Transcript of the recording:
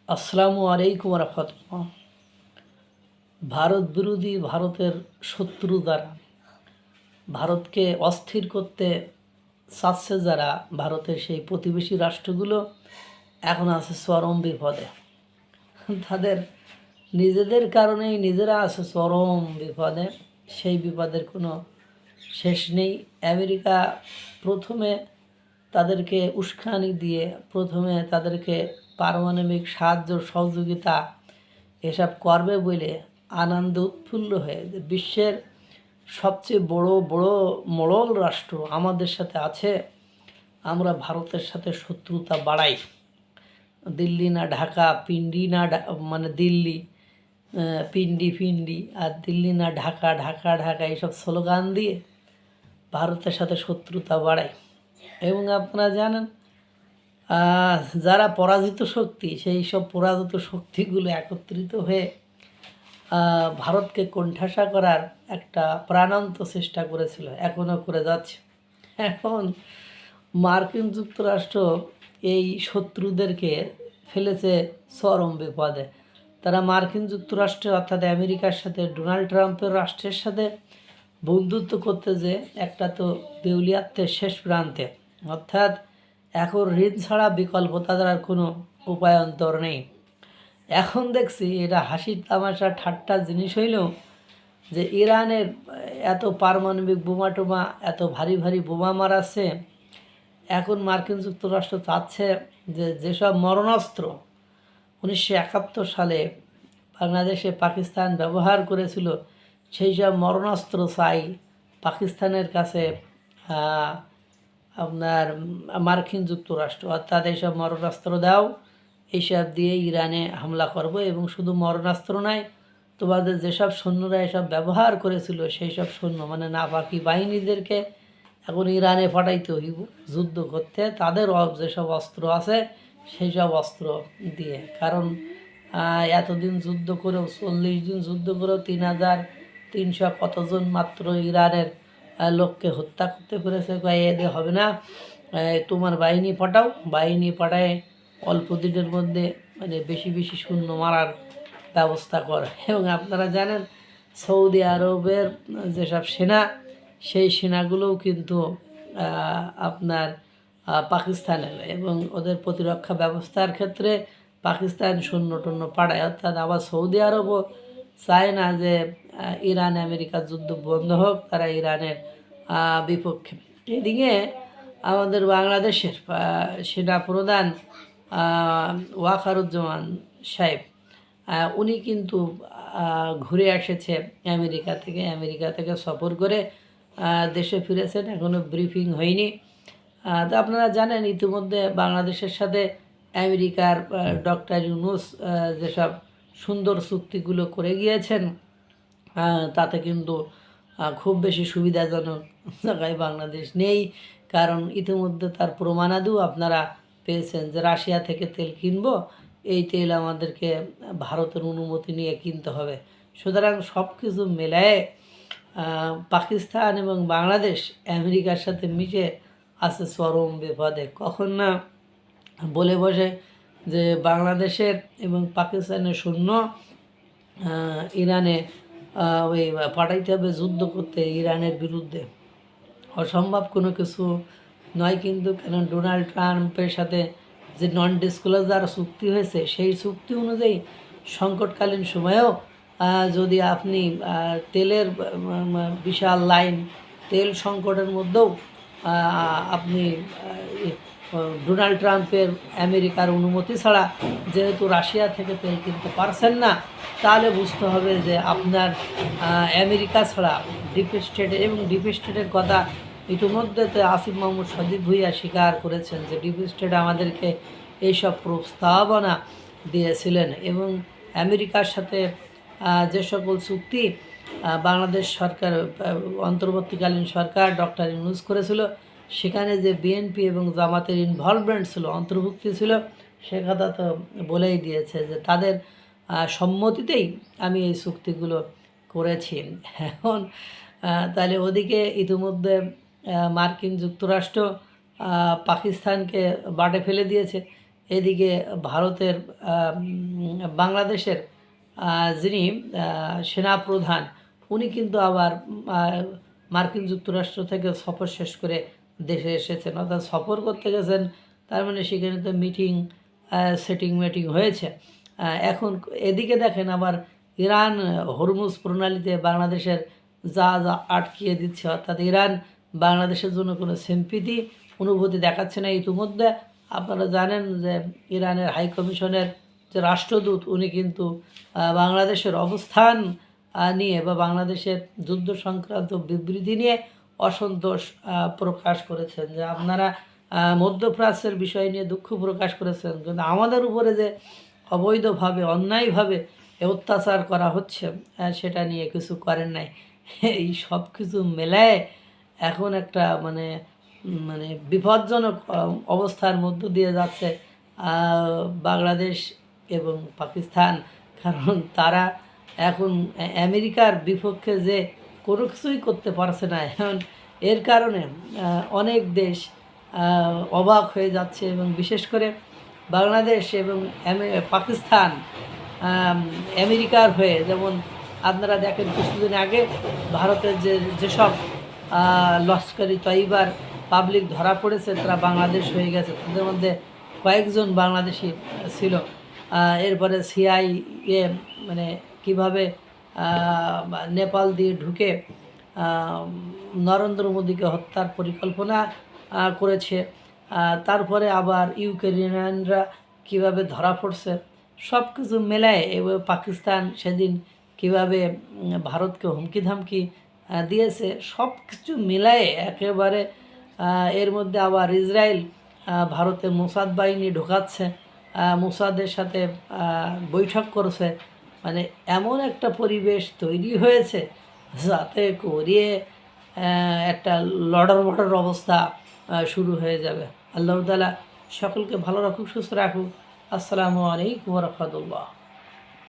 আসসালামু আলাইকুম রহমতুল্লাহ। ভারত বিরোধী ভারতের শত্রু দ্বারা ভারতকে অস্থির করতে চাচ্ছে যারা, ভারতের সেই প্রতিবেশী রাষ্ট্রগুলো এখন আছে চরম বিপদে। তাদের নিজেদের কারণেই নিজেরা আছে চরম বিপদে। সেই বিপদের কোনো শেষ নেই। আমেরিকা প্রথমে তাদেরকে উস্কানি দিয়ে, প্রথমে তাদেরকে পারমাণবিক সাহায্য সহযোগিতা এসব করবে বলে আনন্দ উৎফুল্ল হয়ে যে বিশ্বের সবচেয়ে বড় বড় মোড়ল রাষ্ট্র আমাদের সাথে আছে, আমরা ভারতের সাথে শত্রুতা বাড়াই। দিল্লি না ঢাকা, পিন্ডি না মানে দিল্লি, পিন্ডি পিন্ডি, আর দিল্লি না ঢাকা, ঢাকা ঢাকা, এইসব স্লোগান দিয়ে ভারতের সাথে শত্রুতা বাড়াই। এবং আপনারা জানেন, যারা পরাজিত শক্তি, সেই সব পরাজিত শক্তিগুলো একত্রিত হয়ে ভারতকে কোণঠাসা করার একটা প্রাণান্ত চেষ্টা করেছিল, এখনও করে যাচ্ছে। এখন মার্কিন যুক্তরাষ্ট্র এই শত্রুদেরকে ফেলেছে চরম বিপদে। তারা মার্কিন যুক্তরাষ্ট্রে অর্থাৎ আমেরিকার সাথে, ডোনাল্ড ট্রাম্পের রাষ্ট্রের সাথে বন্ধুত্ব করতে যে একটা তো দেউলিয়াত্বের শেষ প্রান্তে, অর্থাৎ এখন ঋণ ছাড়া বিকল্প, তাদের আর কোনো উপায়ন্তর নেই। এখন দেখছি এটা হাসির তামাশা ঠাট্টা জিনিস হইলেও যে ইরানের এত পারমাণবিক বোমা টোমা, এত ভারী ভারী বোমা মারাচ্ছে। এখন মার্কিন যুক্তরাষ্ট্র চাচ্ছে যে যেসব মরণাস্ত্র 1971 সালে বাংলাদেশে পাকিস্তান ব্যবহার করেছিল, সেই সব মরণাস্ত্র চাই পাকিস্তানের কাছে আপনার মার্কিন যুক্তরাষ্ট্র, অর্থাৎ এইসব মরণাস্ত্র দাও, এইসব দিয়ে ইরানে হামলা করব। এবং শুধু মরণাস্ত্র নয়, তোমাদের যেসব সৈন্যরা এসব ব্যবহার করেছিল সেই সব সৈন্য মানে নাপাকি বাহিনীদেরকে এখন ইরানে পাঠাইতে হইব যুদ্ধ করতে, তাদের যেসব অস্ত্র আছে সেই সব অস্ত্র দিয়ে। কারণ এতদিন যুদ্ধ করেও, 40 দিন যুদ্ধ করেও 3300 কতজন মাত্র ইরানের লোককে হত্যা করতে পেরেছে। এদের হবে না, তোমার বাহিনী পাঠাও, বাহিনী পাঠায় অল্প দিনের মধ্যে মানে বেশি বেশি শূন্য মারার ব্যবস্থা কর। এবং আপনারা জানেন সৌদি আরবের যেসব সেনা, সেই সেনাগুলোও কিন্তু আপনার পাকিস্তানের, এবং ওদের প্রতিরক্ষা ব্যবস্থার ক্ষেত্রে পাকিস্তান শূন্য টূন্য পাঠায়। অর্থাৎ আবার সৌদি আরবও চায় না যে ইরান আমেরিকার যুদ্ধ বন্ধ হোক, তারা ইরানের বিপক্ষে। এদিকে আমাদের বাংলাদেশের সেনাপ্রধান ওয়াকারুজ্জামান সাহেব, উনি কিন্তু ঘুরে এসেছে আমেরিকা থেকে সফর করে দেশে ফিরেছেন, এখনও ব্রিফিং হয়নি। তো আপনারা জানেন ইতিমধ্যে বাংলাদেশের সাথে আমেরিকার ডক্টর ইউনূস যেসব সুন্দর চুক্তিগুলো করে গিয়েছেন, তাতে কিন্তু খুব বেশি সুবিধাজনক জায়গায় বাংলাদেশ নেই। কারণ ইতিমধ্যে তার প্রমাণাদিও আপনারা পেয়েছেন যে রাশিয়া থেকে তেল কিনবো, এই তেল আমাদেরকে ভারতের অনুমতি নিয়ে কিনতে হবে। সুতরাং সব কিছু মেলায় পাকিস্তান এবং বাংলাদেশ আমেরিকার সাথে মিশে আছে চরম বিপদে। কখন না বলে বসে যে বাংলাদেশের এবং পাকিস্তানের সৈন্য ইরানে ওই পাঠাইতে হবে যুদ্ধ করতে ইরানের বিরুদ্ধে। অসম্ভব কোনো কিছু নয় কিন্তু, কেন ডোনাল্ড ট্রাম্পের সাথে যে নন ডিসক্লোজার চুক্তি হয়েছে, সেই চুক্তি অনুযায়ী সংকটকালীন সময়েও যদি আপনি তেলের বিশাল লাইন, তেল সংকটের মধ্যেও আপনি ডোনাল্ড ট্রাম্পের আমেরিকার অনুমতি ছাড়া যেহেতু রাশিয়া থেকে তেল কিনতে পারছেন না, তাহলে বুঝতে হবে যে আপনার আমেরিকা ছাড়া ডিপ স্টেটের, এবং ডিপ স্টেটের কথা ইতিমধ্যে তো আসিফ মাহমুদ সজীব ভুইয়া স্বীকার করেছেন যে ডিপ স্টেট আমাদেরকে এইসব প্রস্তাবনা দিয়েছিলেন। এবং আমেরিকার সাথে যে সকল চুক্তি বাংলাদেশ সরকার, অন্তর্বর্তীকালীন সরকার ডক্টর ইউনূস করেছিল, সেখানে যে বিএনপি এবং জামাতের ইনভলভমেন্ট ছিল, অন্তর্ভুক্তি ছিল, সে কথা তো বলেই দিয়েছে যে তাদের সম্মতিতেই আমি এই চুক্তিগুলো করেছি। এখন তাহলে ওদিকে ইতিমধ্যে মার্কিন যুক্তরাষ্ট্র পাকিস্তানকে বাটে ফেলে দিয়েছে, এদিকে ভারতের বাংলাদেশের যিনি সেনাপ্রধান, উনি কিন্তু আবার মার্কিন যুক্তরাষ্ট্র থেকে সফর শেষ করে দেশে এসেছেন, অর্থাৎ সফর করতে গেছেন, তার মানে সেখানে তো মিটিং মিটিং হয়েছে। এখন এদিকে দেখেন আবার ইরান হরমুজ প্রণালীতে বাংলাদেশের যা আটকিয়ে দিচ্ছে, অর্থাৎ ইরান বাংলাদেশের জন্য কোনো সিম্পিতি অনুভূতি দেখাচ্ছে না। ইতিমধ্যে আপনারা জানেন যে ইরানের হাই কমিশনের যে রাষ্ট্রদূত, উনি কিন্তু বাংলাদেশের অবস্থান নিয়ে বা বাংলাদেশের যুদ্ধ সংক্রান্ত বিবৃতি নিয়ে অসন্তোষ প্রকাশ করেছেন, যে আপনারা মধ্যপ্রাচ্যের বিষয় নিয়ে দুঃখ প্রকাশ করেছেন, কিন্তু আমাদের উপরে যে অবৈধভাবে অন্যায়ভাবে অত্যাচার করা হচ্ছে সেটা নিয়ে কিছু করেন নাই। এই সব কিছু মেলায় এখন একটা মানে মানে বিপজ্জনক অবস্থার মধ্য দিয়ে যাচ্ছে বাংলাদেশ এবং পাকিস্তান। কারণ তারা এখন আমেরিকার বিপক্ষে যে কোনো কিছুই করতে পারছে না, এখন এর কারণে অনেক দেশ অবাক হয়ে যাচ্ছে, এবং বিশেষ করে বাংলাদেশ এবং পাকিস্তান আমেরিকার হয়ে, যেমন আপনারা দেখেন কিছুদিন আগে ভারতের যেসব লস্করি তৈবার পাবলিক ধরা পড়েছে তারা বাংলাদেশ হয়ে গেছে, তাদের মধ্যে কয়েকজন বাংলাদেশি ছিল। এরপরে সিআইএ মানে কীভাবে নেপাল দিয়ে ঢুকে নরেন্দ্র মোদীকে হত্যার পরিকল্পনা করেছে, তারপরে আবার ইউক্রেনিয়ানরা কীভাবে ধরা পড়ছে, সব কিছু মেলায় এবার পাকিস্তান সেদিন কীভাবে ভারতকে হুমকি ধামকি দিয়েছে, সব কিছু মিলায়ে একেবারে এর মধ্যে আবার ইসরায়েল ভারতে মোসাদ বাহিনী ঢোকাচ্ছে, মোসাদের সাথে বৈঠক করছে, মানে এমন একটা পরিবেশ তৈরি হয়েছে যাতে করিয়ে একটা লড়র বড়র অবস্থা শুরু হয়ে যাবে। আল্লাহ তাআলা সকলকে ভালো রাখুক, সুস্থ রাখুক। আসসালামু আলাইকুম ওয়া রাহমাতুল্লাহ।